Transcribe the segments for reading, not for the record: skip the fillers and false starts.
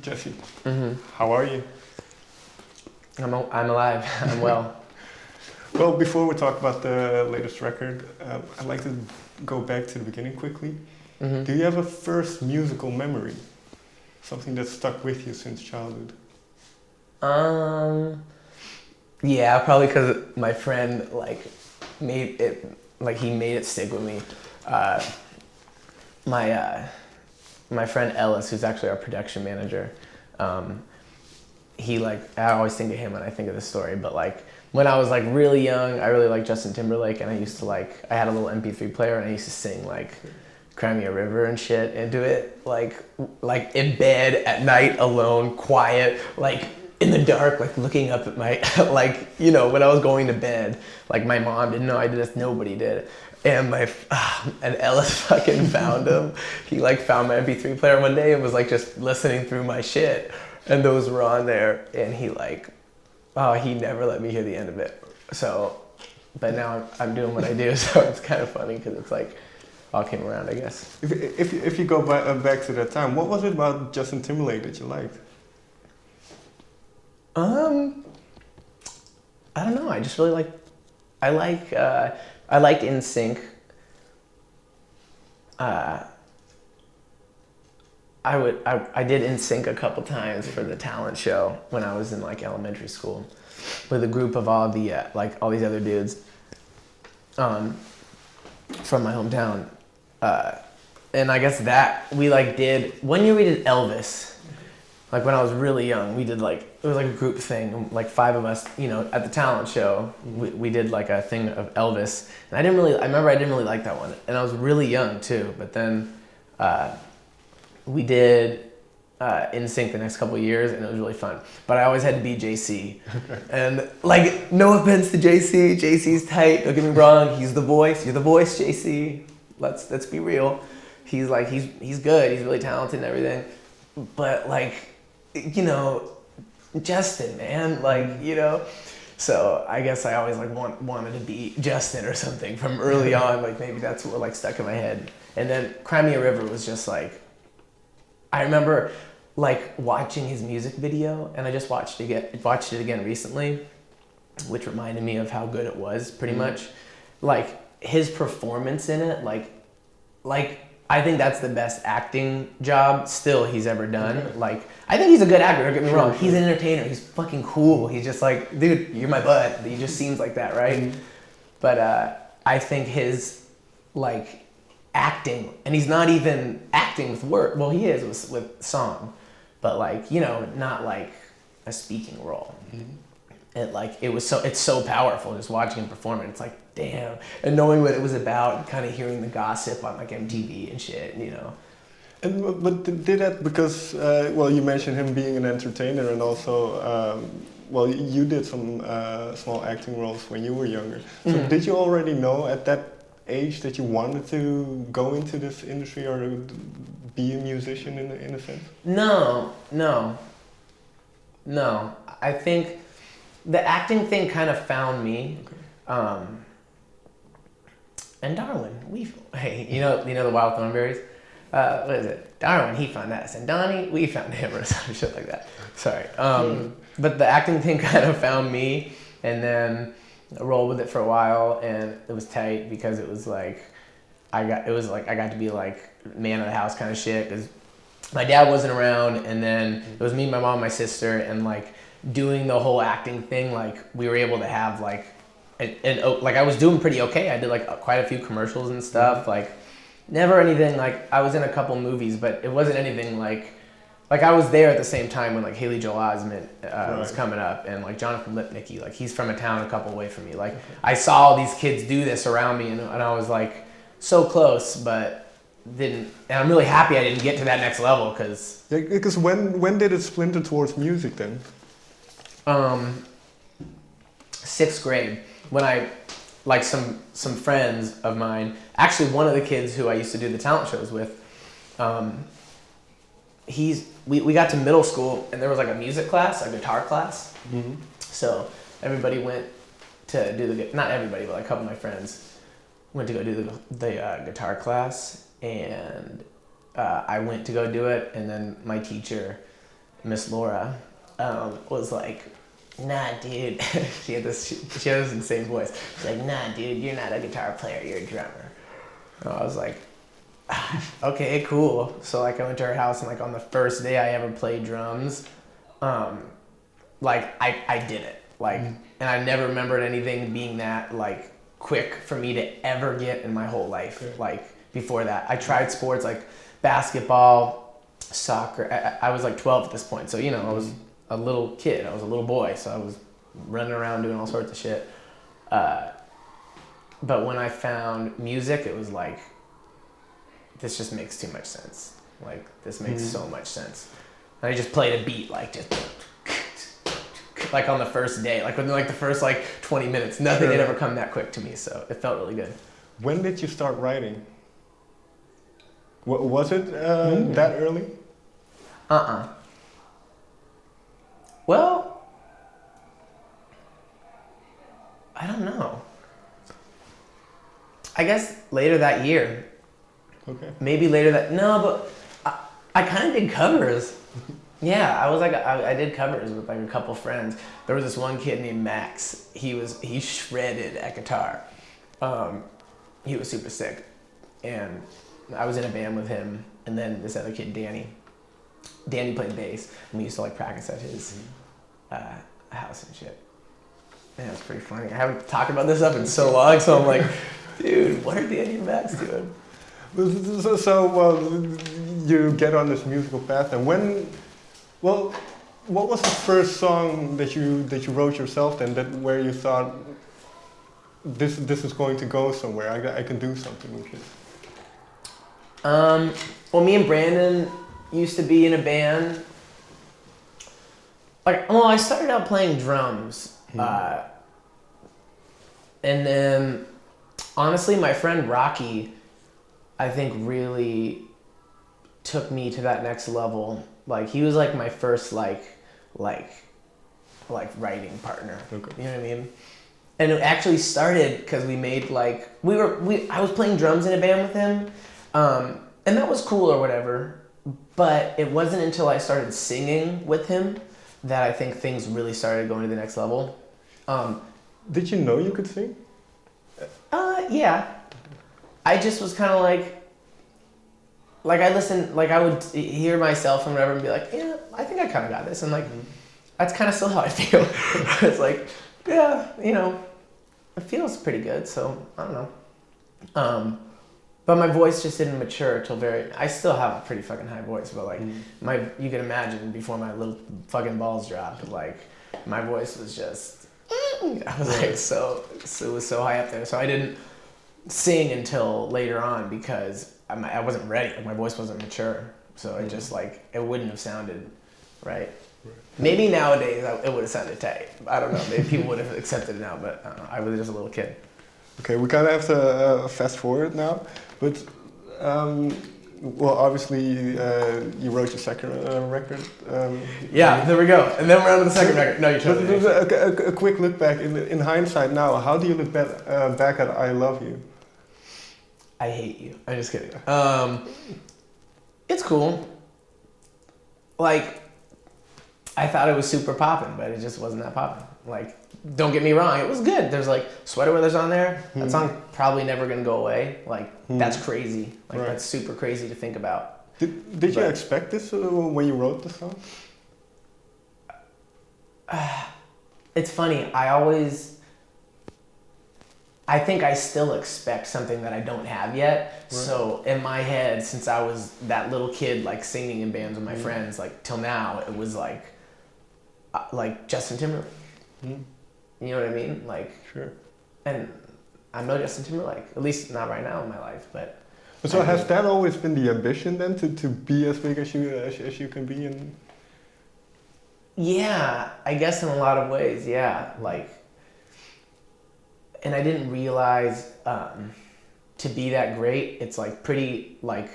Jesse, Mm-hmm. how are you? I'm alive. I'm well. Well, before we talk about the latest record, I'd like to go back to the beginning quickly. Mm-hmm. Do you have a first musical memory? Something that stuck with you since childhood? Yeah, probably because my friend made it he made it stick with me. Uh, my friend Ellis, who's actually our production manager, he I always think of him when I think of this story. But when I was really young, I really liked Justin Timberlake, and I used to I had a little MP3 player, and I used to sing Cry Me a River and shit into it, in bed at night, alone, quiet, in the dark, looking up at my, when I was going to bed, my mom didn't know I did this, nobody did. And and Ellis fucking found him. He found my MP3 player one day and was just listening through my shit. And those were on there, and he he never let me hear the end of it. So, but now I'm doing what I do, so it's kind of funny because it's all came around, I guess. If you go back to that time, what was it about Justin Timberlake that you liked? I don't know. I just really I liked NSYNC. I did NSYNC a couple times for the talent show when I was in elementary school with a group of all the all these other dudes from my hometown. And I guess that we did one year we did Elvis. When I was really young, we did it was a group thing, 5 of us, at the talent show, we did a thing of Elvis. And I remember I didn't really like that one. And I was really young too, but then we did NSYNC the next couple of years, and it was really fun. But I always had to be JC. And no offense to JC, JC's tight, don't get me wrong, he's the voice, you're the voice, JC. Let's be real. He's he's good, he's really talented and everything. But Justin, man, so I guess I always wanted to be Justin or something from early on. Maybe that's what stuck in my head. And then Cry Me a River was just I remember watching his music video, and I just watched it again recently, which reminded me of how good it was. Pretty much, his performance in it, I think that's the best acting job still he's ever done. I think he's a good actor, don't get me wrong. He's an entertainer. He's fucking cool. He's just dude, you're my bud. He just seems like that, right? Mm-hmm. But I think his, acting, and he's not even acting with word. Well, he is with song, but not a speaking role. Mm-hmm. It's so powerful just watching him perform it. It's damn, and knowing what it was about, and kind of hearing the gossip on MTV and shit, And but did that because you mentioned him being an entertainer, and also you did some small acting roles when you were younger. So mm-hmm. Did you already know at that age that you wanted to go into this industry or be a musician in a sense? No. I think the acting thing kind of found me. Okay. And Darwin, you know the Wild Thornberries? What is it? Darwin, he found us. And Donnie, we found him, or some shit like that. Sorry. But the acting thing kind of found me, and then I rolled with it for a while, and it was tight because it was I got to be man of the house kind of shit, because my dad wasn't around, and then it was me, my mom, my sister, and doing the whole acting thing, we were able to have and I was doing pretty okay. I did quite a few commercials and stuff. Never anything I was in a couple movies, but it wasn't anything I was there at the same time when Haley Joel Osment was coming up, and Jonathan Lipnicki, he's from a town a couple away from me. I saw all these kids do this around me, and I was so close, but didn't. And I'm really happy I didn't get to that next level because. Yeah, because when did it splinter towards music then? 6th grade. When I, some friends of mine, actually one of the kids who I used to do the talent shows with, we got to middle school, and there was a music class, a guitar class. Mm-hmm. So everybody went to do not everybody, but a couple of my friends went to go do the guitar class, and I went to go do it, and then my teacher Miss Laura, was like, nah, dude. She had this insane voice. She's like, nah, dude, you're not a guitar player, you're a drummer. And I was like, okay, cool. So like I went to her house, and like on the first day I ever played drums, like I did it. Like, and I never remembered anything being that like quick for me to ever get in my whole life. Okay. Like before that, I tried sports like basketball, soccer. I was like 12 at this point, so you know I was a little kid. I was a little boy, so I was running around doing all sorts of shit. But when I found music, it was like, this just makes too much sense. Like this makes so much sense. And I just played a beat like just like on the first day, like within like the first like 20 minutes, nothing had ever come that quick to me, so it felt really good. When did you start writing? Was it that early? Well, I don't know. I guess later that year. Okay. Maybe later that, no, but I kind of did covers. Yeah, I was like, I did covers with like a couple friends. There was this one kid named Max. He shredded at guitar. He was super sick. And I was in a band with him, and then this other kid, Danny. Danny played bass, and we used to like practice at his house and shit. And it was pretty funny. I haven't talked about this up in so long, so I'm like, dude, what are Danny and Max doing? So you get on this musical path, and what was the first song that you wrote yourself then, where you thought this is going to go somewhere? I can do something with this. Well, me and Brandon used to be in a band. Like, well, I started out playing drums, and then honestly, my friend Rocky, I think, really took me to that next level. Like he was like my first like writing partner. Okay. You know what I mean? And it actually started because we made like I was playing drums in a band with him, and that was cool or whatever. But it wasn't until I started singing with him that I think things really started going to the next level. Did you know you could sing? Yeah. I just was kind of like I listened, like I would hear myself and whatever and be like, yeah, I think I kind of got this. And like, that's kind of still how I feel. It's like, yeah, you know, it feels pretty good. So I don't know. But my voice just didn't mature till I still have a pretty fucking high voice, but like you can imagine before my little fucking balls dropped, like my voice was just, I was like, so it was so high up there. So I didn't sing until later on because I wasn't ready. Like my voice wasn't mature, so it just like it wouldn't have sounded right. Maybe nowadays it would have sounded tight. I don't know. Maybe people would have accepted it now, but I was just a little kid. Okay, we kind of have to fast forward now, but well, obviously you wrote your second record. Yeah, there we go. And then we're on to the second record. No, you're totally. A quick look back in hindsight now. How do you look back at "I Love You"? I hate you. I'm just kidding. It's cool. Like, I thought it was super poppin', but it just wasn't that poppin'. Like, don't get me wrong, it was good. There's like Sweater Weather's on there. That song probably never gonna go away. Like, that's crazy. Like, that's super crazy to think about. Did you expect this when you wrote the song? It's funny. I think I still expect something that I don't have yet. Right. So in my head, since I was that little kid, like singing in bands with my friends, like till now, it was like Justin Timberlake. You know what I mean? Like, sure. And I'm no Justin Timberlake, at least not right now in my life. But so has that always been the ambition then, to be as big as you can be? Yeah, I guess in a lot of ways, yeah. Like. And I didn't realize to be that great, it's like pretty like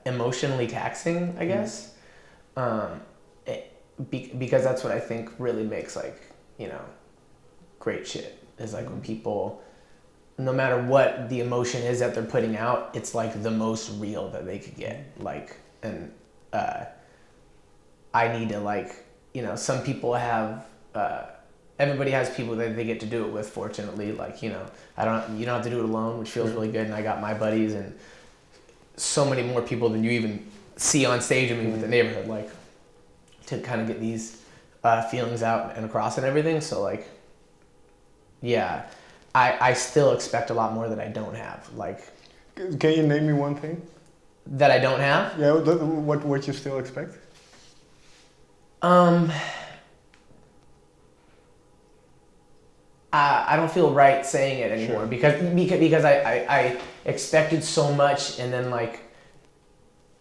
emotionally taxing, I guess. Because that's what I think really makes like, you know, great shit. Is like when people, no matter what the emotion is that they're putting out, it's like the most real that they could get. Like, and I need to like, some people have, everybody has people that they get to do it with, fortunately. Like, you don't have to do it alone, which feels really good. And I got my buddies and so many more people than you even see on stage with me with the Neighbourhood, like, to kind of get these feelings out and across and everything. So like, yeah, I still expect a lot more that I don't have. Like, can you name me one thing that I don't have? Yeah, what you still expect? I don't feel right saying it anymore because I expected so much, and then like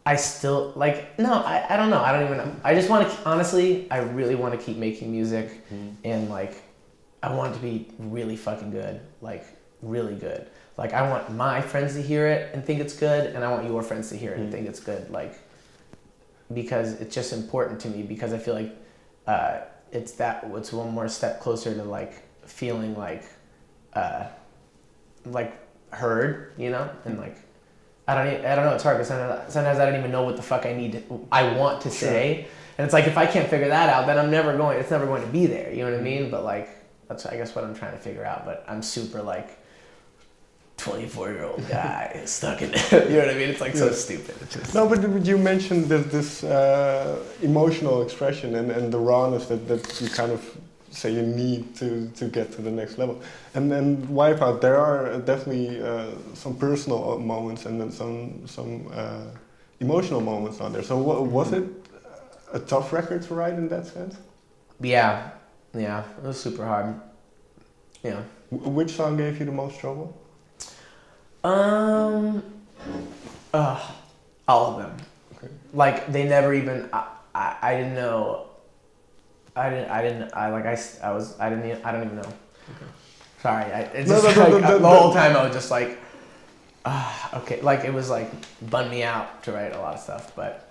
I still like I don't know, I don't even know. I just want to, honestly, I really want to keep making music, and like I want it to be really fucking good, like really good. Like I want my friends to hear it and think it's good, and I want your friends to hear it and think it's good, like, because it's just important to me, because I feel like it's one more step closer to like feeling like heard, and like I don't know, it's hard because sometimes I don't even know what the fuck I want to say, and it's like if I can't figure that out, then it's never going to be there, you know what I mean? But like that's, I guess, what I'm trying to figure out. But I'm super like 24-year-old guy stuck in it. You know what I mean? It's like so stupid. It's just... No, but you mentioned this emotional expression and the rawness that you kind of say you need to get to the next level. And then Wipeout, there are definitely some personal moments and then some emotional moments on there. So was it a tough record to write in that sense? Yeah, it was super hard. Yeah. Which song gave you the most trouble? All of them. Okay. Like they never even. I didn't know. I don't even know. Okay. Sorry. The whole time I was just like, okay. Like it was like bummed me out to write a lot of stuff, but